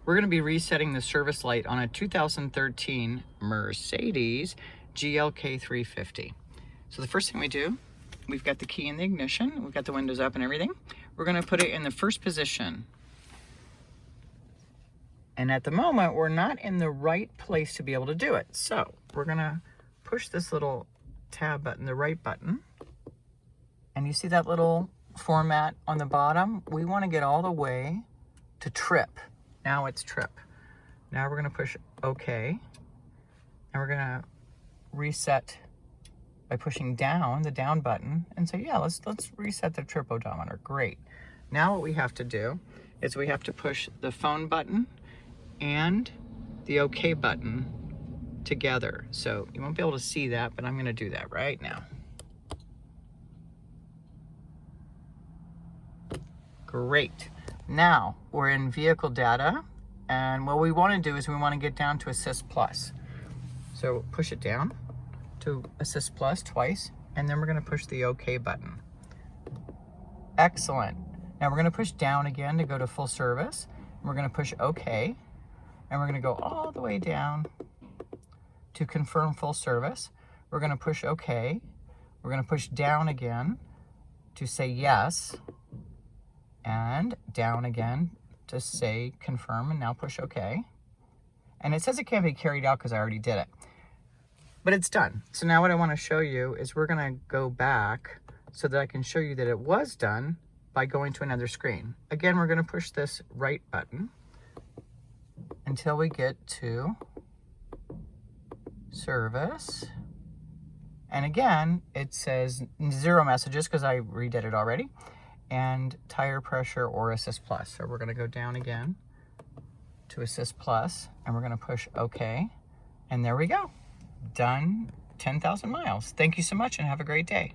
We're going to be resetting the service light on a 2013 Mercedes GLK350. So the first thing we do, we've got the key in the ignition, we've got the windows up and everything. We're going to put it in the first position. And at the moment, we're not in the right place to be able to do it. So we're going to push this little tab button, the right button. And you see that little format on the bottom? We want to get all the way to trip. Now it's trip. Now we're going to push OK. And we're going to reset by pushing down, the down button, and say, yeah, let's reset the trip odometer. Great. Now what we have to do is we have to push the phone button and the OK button together. So you won't be able to see that, but I'm going to do that right now. Great. Now we're in vehicle data, and what we want to do is we want to get down to Assist Plus. So push it down to Assist Plus twice, and then we're going to push the OK button. Excellent. Now we're going to push down again to go to full service. We're going to push OK, and we're going to go all the way down to confirm full service. We're going to push OK. We're going to push down again to say yes, and down again to say confirm, and now push OK. And it says it can't be carried out because I already did it. But it's done. So now what I want to show you is we're going to go back so that I can show you that it was done by going to another screen. Again, we're going to push this right button until we get to service. And again, it says 0 messages because I redid it already, and tire pressure or Assist Plus. So we're going to go down again to Assist Plus, and we're going to push OK. And there we go. Done 10,000 miles. Thank you so much and have a great day.